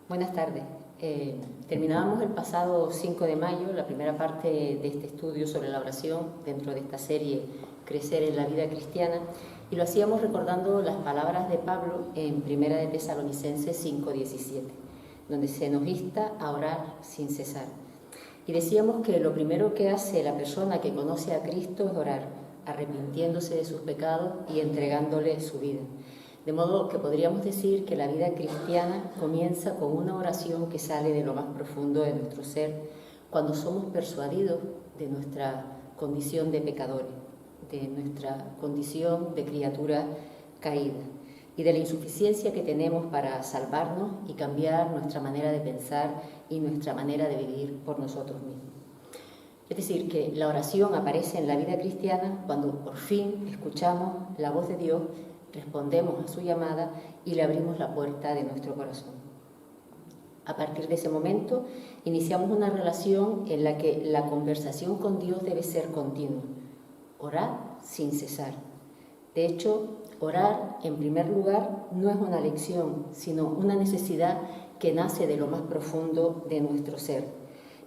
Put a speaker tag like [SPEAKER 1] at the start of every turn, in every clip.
[SPEAKER 1] Buenas tardes. Terminábamos el pasado 5 de mayo la primera parte de este estudio sobre la oración dentro de esta serie Crecer en la vida cristiana, y lo hacíamos recordando las palabras de Pablo en Primera de Tesalonicenses 5:17, donde se nos insta a orar sin cesar. Y decíamos que lo primero que hace la persona que conoce a Cristo es orar, arrepintiéndose de sus pecados y entregándole su vida. De modo que podríamos decir que la vida cristiana comienza con una oración que sale de lo más profundo de nuestro ser, cuando somos persuadidos de nuestra condición de pecadores, de nuestra condición de criatura caída y de la insuficiencia que tenemos para salvarnos y cambiar nuestra manera de pensar y nuestra manera de vivir por nosotros mismos. Es decir, que la oración aparece en la vida cristiana cuando por fin escuchamos la voz de Dios, respondemos a su llamada y le abrimos la puerta de nuestro corazón. A partir de ese momento iniciamos una relación en la que la conversación con Dios debe ser continua. Orar sin cesar. De hecho, orar en primer lugar no es una lección, sino una necesidad que nace de lo más profundo de nuestro ser.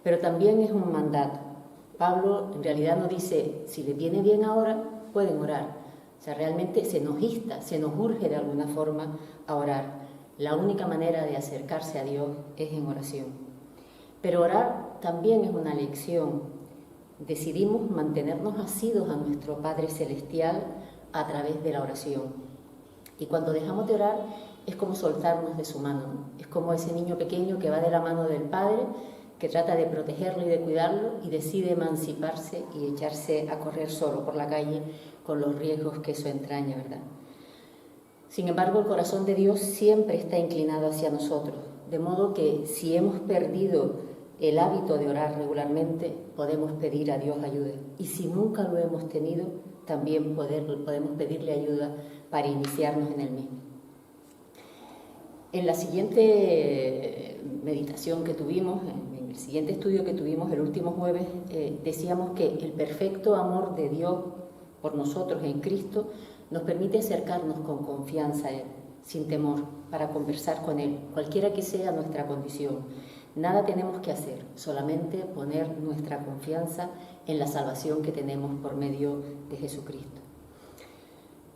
[SPEAKER 1] Pero también es un mandato. Pablo en realidad no dice, si les viene bien ahora, pueden orar. O sea, realmente se nos insta, se nos urge de alguna forma a orar. La única manera de acercarse a Dios es en oración. Pero orar también es una lección. Decidimos mantenernos asidos a nuestro Padre Celestial a través de la oración. Y cuando dejamos de orar es como soltarnos de su mano, ¿no? Es como ese niño pequeño que va de la mano del Padre, que trata de protegerlo y de cuidarlo y decide emanciparse y echarse a correr solo por la calle con los riesgos que eso entraña, ¿verdad? Sin embargo, el corazón de Dios siempre está inclinado hacia nosotros, de modo que si hemos perdido el hábito de orar regularmente, podemos pedir a Dios ayuda. Y si nunca lo hemos tenido, también podemos pedirle ayuda para iniciarnos en el mismo. En la siguiente meditación que tuvimos, en el siguiente estudio que tuvimos el último jueves, decíamos que el perfecto amor de Dios por nosotros en Cristo nos permite acercarnos con confianza a Él, sin temor, para conversar con Él, cualquiera que sea nuestra condición. Nada tenemos que hacer, solamente poner nuestra confianza en la salvación que tenemos por medio de Jesucristo.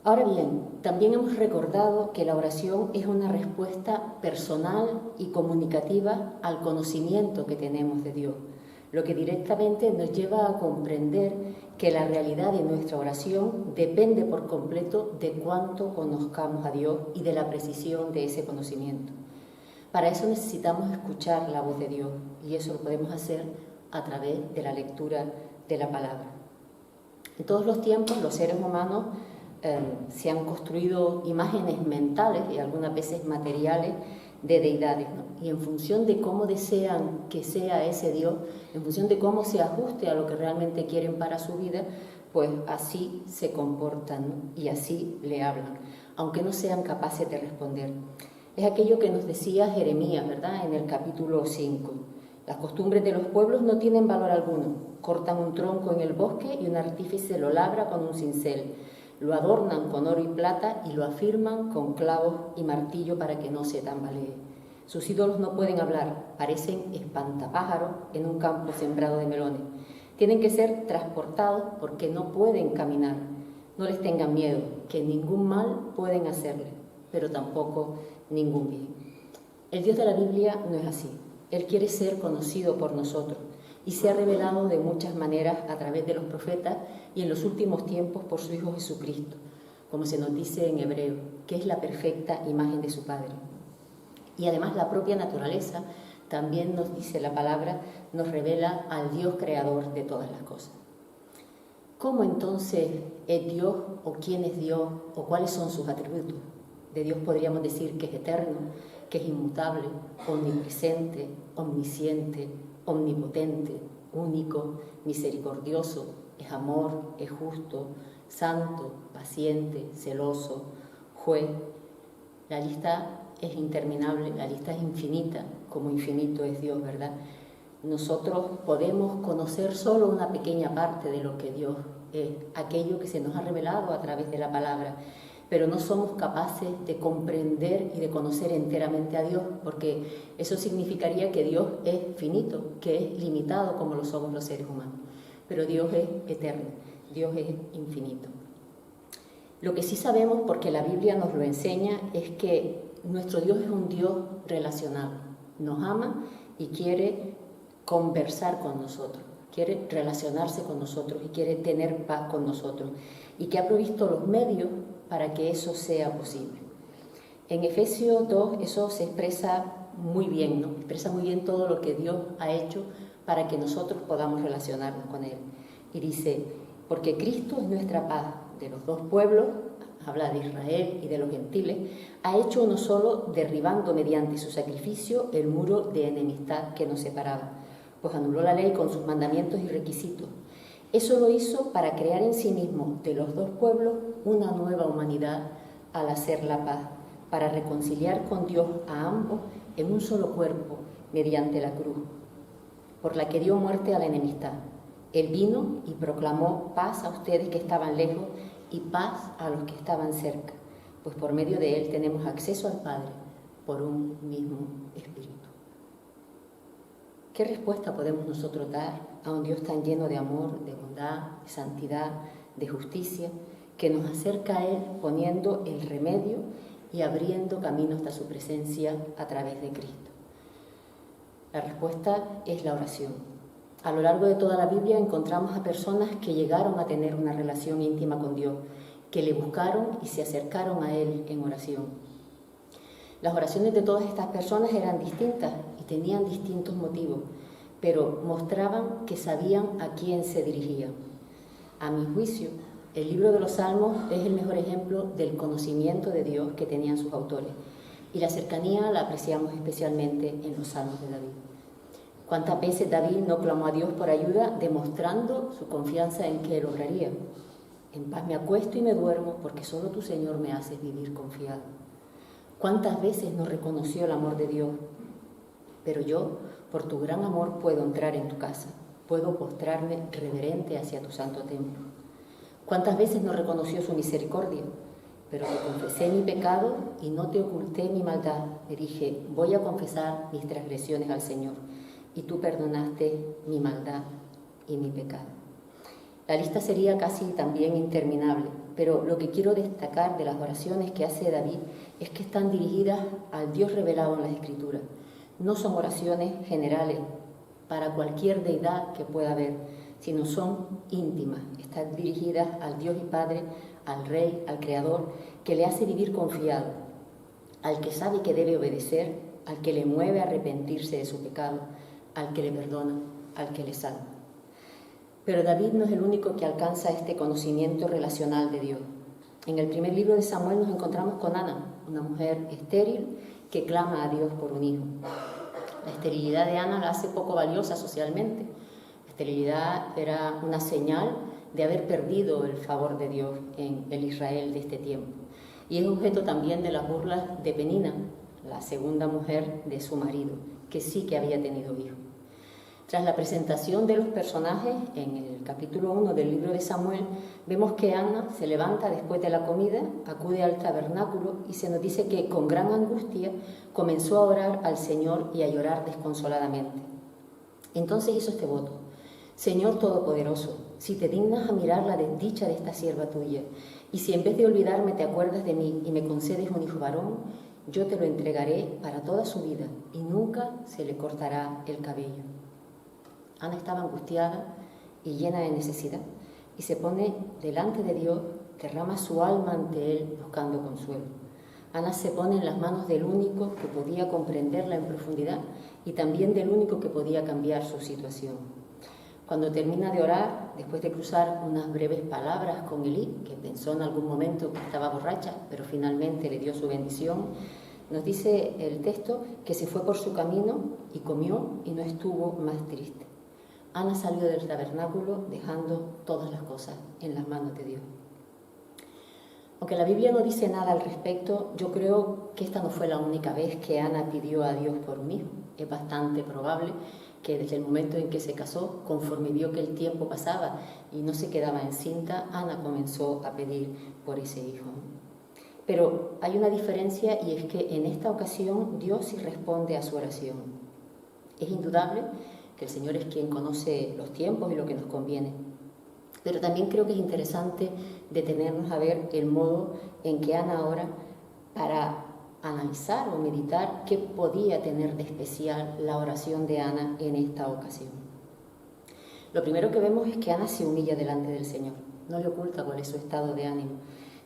[SPEAKER 1] Ahora bien, también hemos recordado que la oración es una respuesta personal y comunicativa al conocimiento que tenemos de Dios, lo que directamente nos lleva a comprender que la realidad de nuestra oración depende por completo de cuánto conozcamos a Dios y de la precisión de ese conocimiento. Para eso necesitamos escuchar la voz de Dios, y eso lo podemos hacer a través de la lectura de la palabra. En todos los tiempos los seres humanos se han construido imágenes mentales y algunas veces materiales de deidades, ¿no? Y en función de cómo desean que sea ese Dios, en función de cómo se ajuste a lo que realmente quieren para su vida, pues así se comportan, ¿no? Y así le hablan, aunque no sean capaces de responder. Es aquello que nos decía Jeremías, ¿verdad?, en el capítulo 5. Las costumbres de los pueblos no tienen valor alguno. Cortan un tronco en el bosque y un artífice lo labra con un cincel. Lo adornan con oro y plata y lo afirman con clavos y martillo para que no se tambalee. Sus ídolos no pueden hablar, parecen espantapájaros en un campo sembrado de melones. Tienen que ser transportados porque no pueden caminar. No les tengan miedo, que ningún mal pueden hacerles, pero tampoco ningún bien. El Dios de la Biblia no es así. Él quiere ser conocido por nosotros y se ha revelado de muchas maneras a través de los profetas y en los últimos tiempos por su Hijo Jesucristo, como se nos dice en Hebreo, que es la perfecta imagen de su Padre. Y además la propia naturaleza, también nos dice la palabra, nos revela al Dios creador de todas las cosas. ¿Cómo entonces es Dios, o quién es Dios, o cuáles son sus atributos? De Dios podríamos decir que es eterno, que es inmutable, omnipresente, omnisciente, omnipotente, único, misericordioso, es amor, es justo, santo, paciente, celoso, juez. La lista es interminable, la lista es infinita, como infinito es Dios, ¿verdad? Nosotros podemos conocer solo una pequeña parte de lo que Dios es, aquello que se nos ha revelado a través de la palabra. pero no somos capaces de comprender y de conocer enteramente a Dios, porque eso significaría que Dios es finito, que es limitado como lo somos los seres humanos. Pero Dios es eterno, Dios es infinito. Lo que sí sabemos, porque la Biblia nos lo enseña, es que nuestro Dios es un Dios relacional. Nos ama y quiere conversar con nosotros, quiere relacionarse con nosotros y quiere tener paz con nosotros, y que ha provisto los medios para que eso sea posible. En Efesios 2 eso se expresa muy bien, ¿no? Expresa muy bien todo lo que Dios ha hecho para que nosotros podamos relacionarnos con Él. Y dice, porque Cristo es nuestra paz, de los dos pueblos, habla de Israel y de los gentiles, ha hecho uno solo, derribando mediante su sacrificio el muro de enemistad que nos separaba, pues anuló la ley con sus mandamientos y requisitos. Eso lo hizo para crear en sí mismo de los dos pueblos una nueva humanidad al hacer la paz, para reconciliar con Dios a ambos en un solo cuerpo mediante la cruz, por la que dio muerte a la enemistad. Él vino y proclamó paz a ustedes que estaban lejos y paz a los que estaban cerca, pues por medio de Él tenemos acceso al Padre por un mismo Espíritu. ¿Qué respuesta podemos nosotros dar a un Dios tan lleno de amor, de bondad, de santidad, de justicia, que nos acerca a Él poniendo el remedio y abriendo camino hasta su presencia a través de Cristo? La respuesta es la oración. A lo largo de toda la Biblia encontramos a personas que llegaron a tener una relación íntima con Dios, que le buscaron y se acercaron a Él en oración. Las oraciones de todas estas personas eran distintas y tenían distintos motivos, pero mostraban que sabían a quién se dirigían. A mi juicio, el libro de los Salmos es el mejor ejemplo del conocimiento de Dios que tenían sus autores, y la cercanía la apreciamos especialmente en los Salmos de David. ¿Cuántas veces David no clamó a Dios por ayuda, demostrando su confianza en que Él obraría? En paz me acuesto y me duermo, porque solo tu Señor me haces vivir confiado. ¿Cuántas veces no reconoció el amor de Dios? Pero yo, por tu gran amor, puedo entrar en tu casa, puedo postrarme reverente hacia tu santo templo. ¿Cuántas veces no reconoció su misericordia? Pero te confesé mi pecado y no te oculté mi maldad. Me dije, voy a confesar mis transgresiones al Señor, y tú perdonaste mi maldad y mi pecado. La lista sería casi también interminable, pero lo que quiero destacar de las oraciones que hace David es que están dirigidas al Dios revelado en las Escrituras. No son oraciones generales para cualquier deidad que pueda haber, sino son íntimas, están dirigidas al Dios y Padre, al Rey, al Creador, que le hace vivir confiado, al que sabe que debe obedecer, al que le mueve a arrepentirse de su pecado, al que le perdona, al que le salva. Pero David no es el único que alcanza este conocimiento relacional de Dios. En el primer libro de Samuel nos encontramos con Ana, una mujer estéril que clama a Dios por un hijo. La esterilidad de Ana la hace poco valiosa socialmente. La esterilidad era una señal de haber perdido el favor de Dios en el Israel de este tiempo. Y es objeto también de las burlas de Penina, la segunda mujer de su marido, que sí que había tenido hijos. Tras la presentación de los personajes en el capítulo 1 del libro de Samuel, vemos que Ana se levanta después de la comida, acude al tabernáculo y se nos dice que con gran angustia comenzó a orar al Señor y a llorar desconsoladamente. Entonces hizo este voto: Señor Todopoderoso, si te dignas a mirar la desdicha de esta sierva tuya, y si en vez de olvidarme te acuerdas de mí y me concedes un hijo varón, yo te lo entregaré para toda su vida y nunca se le cortará el cabello. Ana estaba angustiada y llena de necesidad y se pone delante de Dios, derrama su alma ante Él buscando consuelo. Ana se pone en las manos del único que podía comprenderla en profundidad y también del único que podía cambiar su situación. Cuando termina de orar, después de cruzar unas breves palabras con Elí, que pensó en algún momento que estaba borracha, pero finalmente le dio su bendición, nos dice el texto que se fue por su camino y comió y no estuvo más triste. Ana salió del tabernáculo dejando todas las cosas en las manos de Dios. Aunque la Biblia no dice nada al respecto, yo creo que esta no fue la única vez que Ana pidió a Dios por un hijo. Es bastante probable que desde el momento en que se casó, conforme vio que el tiempo pasaba y no se quedaba encinta, Ana comenzó a pedir por ese hijo. Pero hay una diferencia, y es que en esta ocasión Dios sí responde a su oración. Es indudable que el Señor es quien conoce los tiempos y lo que nos conviene. Pero también creo que es interesante detenernos a ver el modo en que Ana ora para analizar o meditar qué podía tener de especial la oración de Ana en esta ocasión. Lo primero que vemos es que Ana se humilla delante del Señor, no le oculta cuál es su estado de ánimo,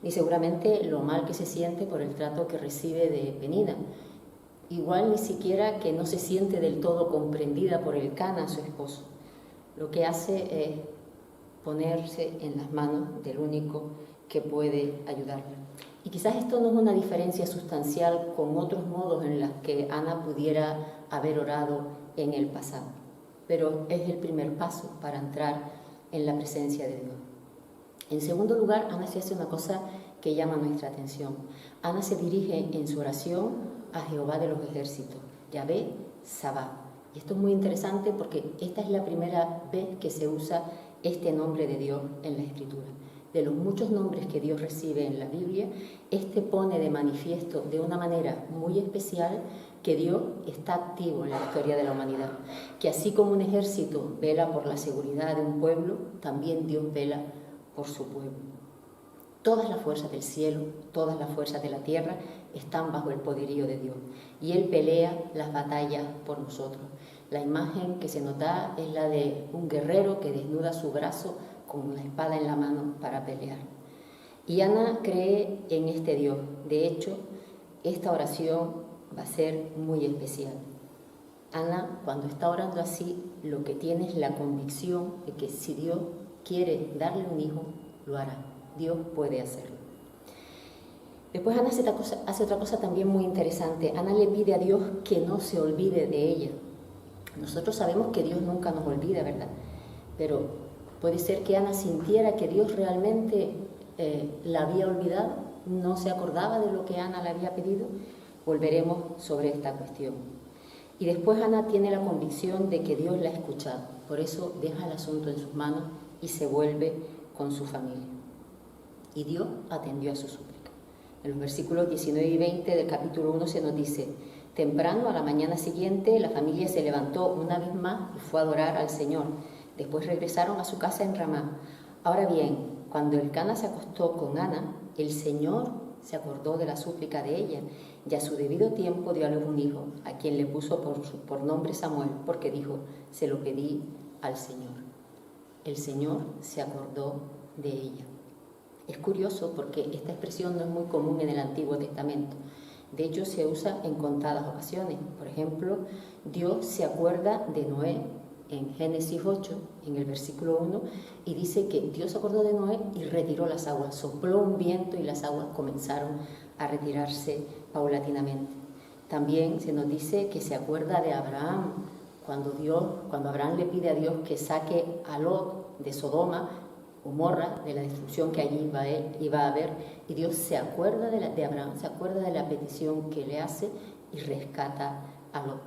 [SPEAKER 1] ni seguramente lo mal que se siente por el trato que recibe de Penina. Igual ni siquiera que no se siente del todo comprendida por Elcana, su esposo. Lo que hace es ponerse en las manos del único que puede ayudarla. Y quizás esto no es una diferencia sustancial con otros modos en los que Ana pudiera haber orado en el pasado, pero es el primer paso para entrar en la presencia de Dios. En segundo lugar, Ana se hace una cosa que llama nuestra atención. Ana se dirige en su oración a Jehová de los ejércitos, Yahvé Sabá. Y esto es muy interesante porque esta es la primera vez que se usa este nombre de Dios en la Escritura. De los muchos nombres que Dios recibe en la Biblia, este pone de manifiesto de una manera muy especial que Dios está activo en la historia de la humanidad, que así como un ejército vela por la seguridad de un pueblo, también Dios vela por su pueblo. Todas las fuerzas del cielo, todas las fuerzas de la tierra están bajo el poderío de Dios y Él pelea las batallas por nosotros. La imagen que se nos da es la de un guerrero que desnuda su brazo con una espada en la mano para pelear. Y Ana cree en este Dios. De hecho, esta oración va a ser muy especial. Ana, cuando está orando así, lo que tiene es la convicción de que si Dios quiere darle un hijo, lo hará. Dios puede hacerlo. Después Ana hace otra cosa también muy interesante. Ana le pide a Dios que no se olvide de ella. Nosotros sabemos que Dios nunca nos olvida, ¿verdad? Pero puede ser que Ana sintiera que Dios realmente la había olvidado, no se acordaba de lo que Ana le había pedido. Volveremos sobre esta cuestión. Y después Ana tiene la convicción de que Dios la ha escuchado. Por eso deja el asunto en sus manos y se vuelve con su familia. Y Dios atendió a su súplica. En los versículos 19 y 20 del capítulo 1 se nos dice: temprano, a la mañana siguiente, la familia se levantó una vez más y fue a adorar al Señor. Después regresaron a su casa en Ramá. Ahora bien, cuando Elcana se acostó con Ana, el Señor se acordó de la súplica de ella y a su debido tiempo dio a luz un hijo, a quien le puso por nombre Samuel, porque dijo: se lo pedí al Señor. El Señor se acordó de ella. Es curioso porque esta expresión no es muy común en el Antiguo Testamento. De hecho, se usa en contadas ocasiones. Por ejemplo, Dios se acuerda de Noé en Génesis 8, en el versículo 1, y dice que Dios se acordó de Noé y retiró las aguas. Sopló un viento y las aguas comenzaron a retirarse paulatinamente. También se nos dice que se acuerda de Abraham, cuando Abraham le pide a Dios que saque a Lot de Sodoma, Gomorra, de la destrucción que allí iba a haber, y Dios se acuerda de Abraham, se acuerda de la petición que le hace y rescata a Lot.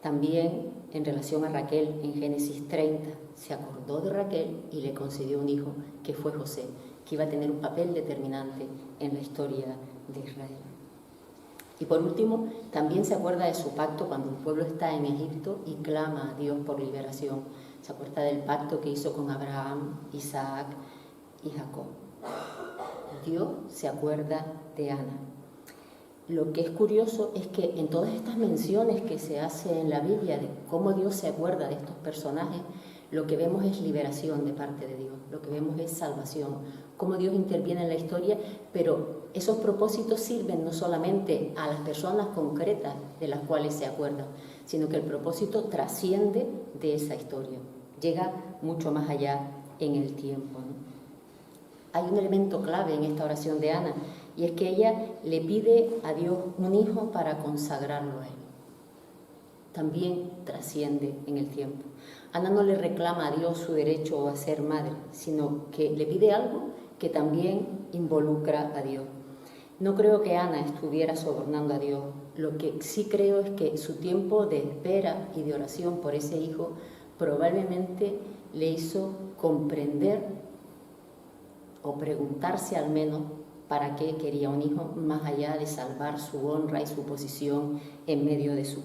[SPEAKER 1] También en relación a Raquel, en Génesis 30, se acordó de Raquel y le concedió un hijo, que fue José, que iba a tener un papel determinante en la historia de Israel. Y por último, también se acuerda de su pacto cuando el pueblo está en Egipto y clama a Dios por liberación. Se acuerda del pacto que hizo con Abraham, Isaac y Jacob. Dios se acuerda de Ana. Lo que es curioso es que en todas estas menciones que se hace en la Biblia de cómo Dios se acuerda de estos personajes, lo que vemos es liberación de parte de Dios, lo que vemos es salvación, cómo Dios interviene en la historia, pero esos propósitos sirven no solamente a las personas concretas de las cuales se acuerdan, sino que el propósito trasciende de esa historia, llega mucho más allá en el tiempo, ¿no? Hay un elemento clave en esta oración de Ana, y es que ella le pide a Dios un hijo para consagrarlo a Él. También trasciende en el tiempo. Ana no le reclama a Dios su derecho a ser madre, sino que le pide algo que también involucra a Dios. No creo que Ana estuviera sobornando a Dios. Lo que sí creo es que su tiempo de espera y de oración por ese hijo probablemente le hizo comprender o preguntarse al menos para qué quería un hijo, más allá de salvar su honra y su posición en medio de su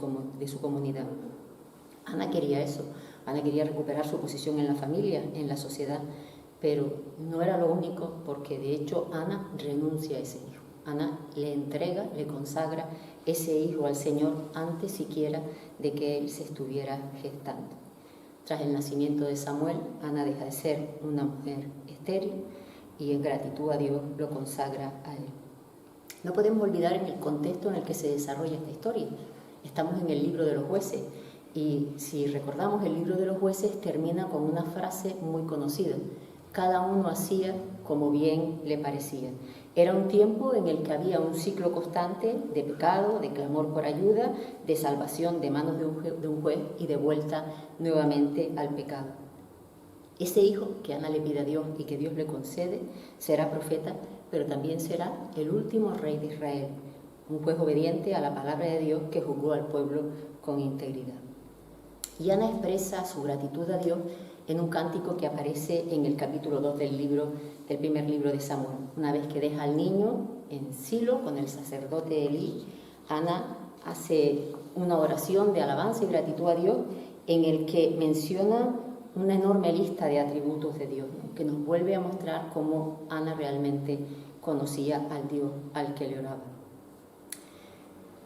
[SPEAKER 1] comunidad. Ana quería eso, Ana quería recuperar su posición en la familia, en la sociedad, pero no era lo único, porque de hecho Ana renuncia a ese hijo. Ana le entrega, le consagra ese hijo al Señor antes siquiera de que él se estuviera gestando. Tras el nacimiento de Samuel, Ana deja de ser una mujer estéril y en gratitud a Dios lo consagra a él. No podemos olvidar en el contexto en el que se desarrolla esta historia. Estamos en el libro de los jueces y si recordamos, el libro de los jueces termina con una frase muy conocida: cada uno hacía como bien le parecía. Era un tiempo en el que había un ciclo constante de pecado, de clamor por ayuda, de salvación de manos de un juez y de vuelta nuevamente al pecado. Ese hijo que Ana le pide a Dios y que Dios le concede será profeta, pero también será el último rey de Israel, un juez obediente a la palabra de Dios que juzgó al pueblo con integridad. Y Ana expresa su gratitud a Dios en un cántico que aparece en el capítulo 2 del primer libro de Samuel. Una vez que deja al niño en Silo con el sacerdote Elí, Ana hace una oración de alabanza y gratitud a Dios en el que menciona una enorme lista de atributos de Dios, ¿no?, que nos vuelve a mostrar cómo Ana realmente conocía al Dios al que le oraba.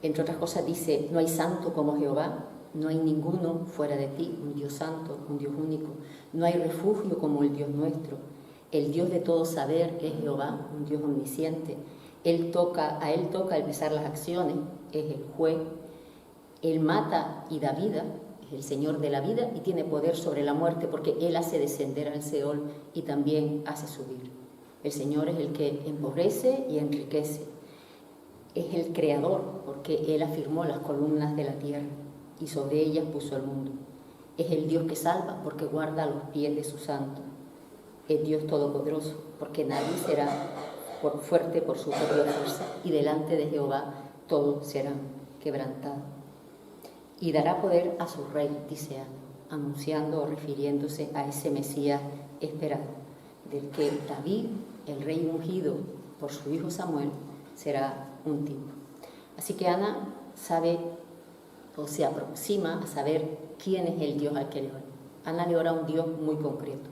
[SPEAKER 1] Entre otras cosas dice: no hay santo como Jehová, no hay ninguno fuera de ti, un Dios santo, un Dios único. No hay refugio como el Dios nuestro. El Dios de todo saber es Jehová, un Dios omnisciente. A él toca el pesar las acciones, es el juez. Él mata y da vida, es el Señor de la vida y tiene poder sobre la muerte porque Él hace descender al Seol y también hace subir. El Señor es el que empobrece y enriquece. Es el creador porque Él afirmó las columnas de la tierra y sobre ellas puso el mundo. Es el Dios que salva porque guarda los pies de sus santos. Es Dios todopoderoso porque nadie será fuerte por su propia fuerza y delante de Jehová todos serán quebrantados. Y dará poder a su rey, dice Ana, anunciando o refiriéndose a ese Mesías esperado, del que David, el rey ungido por su hijo Samuel, será un tipo. Así que Ana sabe o se aproxima a saber quién es el Dios al que le ora. Ana le ora a un Dios muy concreto,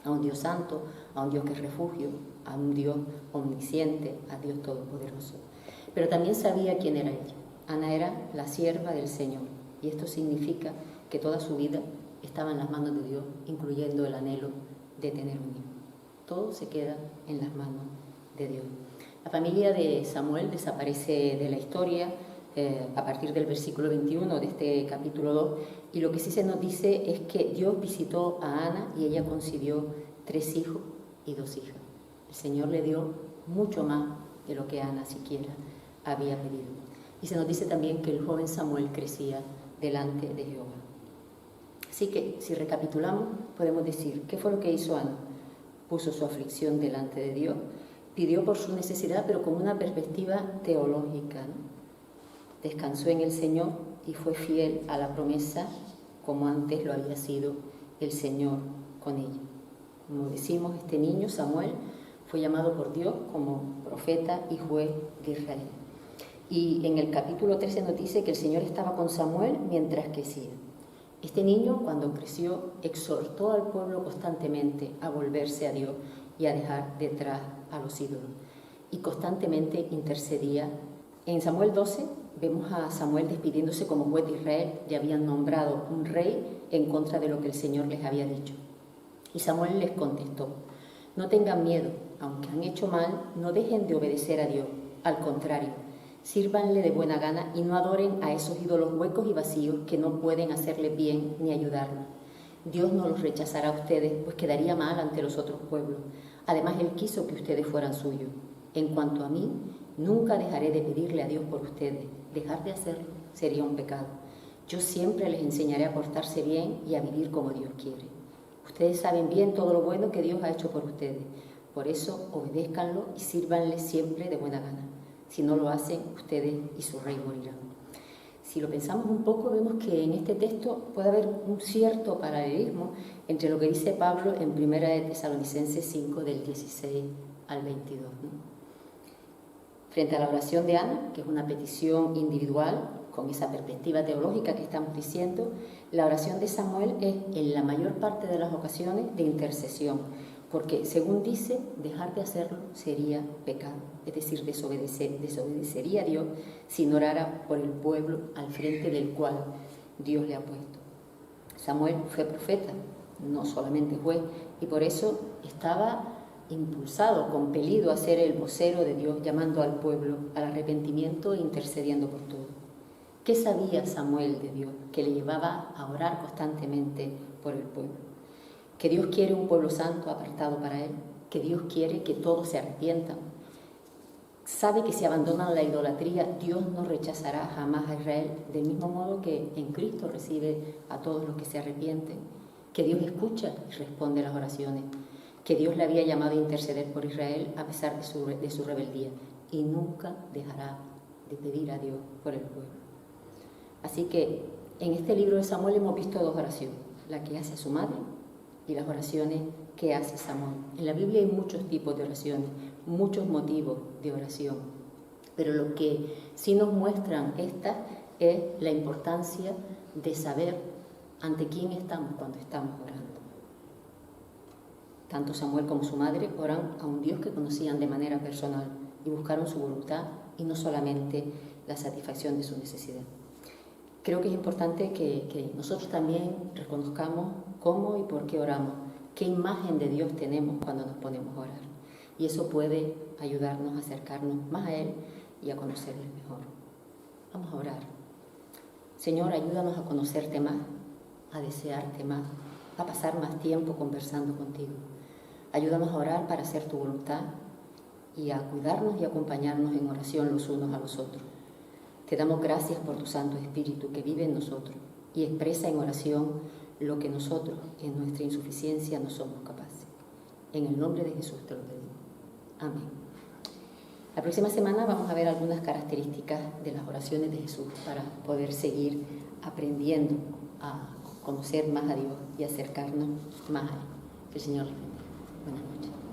[SPEAKER 1] a un Dios santo, a un Dios que es refugio, a un Dios omnisciente, a Dios todopoderoso. Pero también sabía quién era ella. Ana era la sierva del Señor y esto significa que toda su vida estaba en las manos de Dios, incluyendo el anhelo de tener un hijo. Todo se queda en las manos de Dios. La familia de Samuel desaparece de la historia a partir del versículo 21 de este capítulo 2 y lo que sí se nos dice es que Dios visitó a Ana y ella concibió 3 hijos y 2 hijas. El Señor le dio mucho más de lo que Ana siquiera había pedido. Y se nos dice también que el joven Samuel crecía delante de Jehová. Así que, si recapitulamos, podemos decir, ¿qué fue lo que hizo Ana? Puso su aflicción delante de Dios, pidió por su necesidad, pero con una perspectiva teológica, ¿no? Descansó en el Señor y fue fiel a la promesa, como antes lo había sido el Señor con ella. Como decimos, este niño, Samuel, fue llamado por Dios como profeta y juez de Israel. Y en el capítulo 13 nos dice que el Señor estaba con Samuel mientras crecía. Este niño, cuando creció, exhortó al pueblo constantemente a volverse a Dios y a dejar detrás a los ídolos. Y constantemente intercedía. En Samuel 12 vemos a Samuel despidiéndose como juez de Israel. Ya habían nombrado un rey en contra de lo que el Señor les había dicho. Y Samuel les contestó: no tengan miedo, aunque han hecho mal, no dejen de obedecer a Dios. Al contrario, sírvanle de buena gana y no adoren a esos ídolos huecos y vacíos que no pueden hacerle bien ni ayudarlos. Dios no los rechazará a ustedes, pues quedaría mal ante los otros pueblos. Además, Él quiso que ustedes fueran suyos. En cuanto a mí, nunca dejaré de pedirle a Dios por ustedes. Dejar de hacerlo sería un pecado. Yo siempre les enseñaré a portarse bien y a vivir como Dios quiere. Ustedes saben bien todo lo bueno que Dios ha hecho por ustedes. Por eso, obedézcanlo y sírvanle siempre de buena gana. Si no lo hacen, ustedes y su rey morirán. Si lo pensamos un poco, vemos que en este texto puede haber un cierto paralelismo entre lo que dice Pablo en 1 de Tesalonicenses 5, del 16 al 22, ¿no? Frente a la oración de Ana, que es una petición individual, con esa perspectiva teológica que estamos diciendo, la oración de Samuel es en la mayor parte de las ocasiones de intercesión, porque según dice, dejar de hacerlo sería pecado, es decir, desobedecería a Dios si no orara por el pueblo al frente del cual Dios le ha puesto. Samuel fue profeta, no solamente juez, y por eso estaba impulsado, compelido a ser el vocero de Dios, llamando al pueblo al arrepentimiento e intercediendo por todo. ¿Qué sabía Samuel de Dios? Que le llevaba a orar constantemente por el pueblo. Que Dios quiere un pueblo santo apartado para Él, que Dios quiere que todos se arrepientan. Sabe que si abandonan la idolatría, Dios no rechazará jamás a Israel, del mismo modo que en Cristo recibe a todos los que se arrepienten. Que Dios escucha y responde las oraciones. Que Dios le había llamado a interceder por Israel a pesar de su rebeldía, y nunca dejará de pedir a Dios por el pueblo. Así que en este libro de Samuel hemos visto dos oraciones, la que hace su madre y las oraciones que hace Samuel. En la Biblia hay muchos tipos de oraciones, muchos motivos de oración, pero lo que sí nos muestran estas es la importancia de saber ante quién estamos cuando estamos orando. Tanto Samuel como su madre oran a un Dios que conocían de manera personal y buscaron su voluntad y no solamente la satisfacción de su necesidad. Creo que es importante que nosotros también reconozcamos cómo y por qué oramos, qué imagen de Dios tenemos cuando nos ponemos a orar. Y eso puede ayudarnos a acercarnos más a Él y a conocerle mejor. Vamos a orar. Señor, ayúdanos a conocerte más, a desearte más, a pasar más tiempo conversando contigo. Ayúdanos a orar para hacer tu voluntad y a cuidarnos y acompañarnos en oración los unos a los otros. Te damos gracias por tu Santo Espíritu que vive en nosotros y expresa en oración lo que nosotros, en nuestra insuficiencia, no somos capaces. En el nombre de Jesús te lo pedimos. Amén. La próxima semana vamos a ver algunas características de las oraciones de Jesús para poder seguir aprendiendo a conocer más a Dios y acercarnos más a Él. Que el Señor les bendiga. Buenas noches.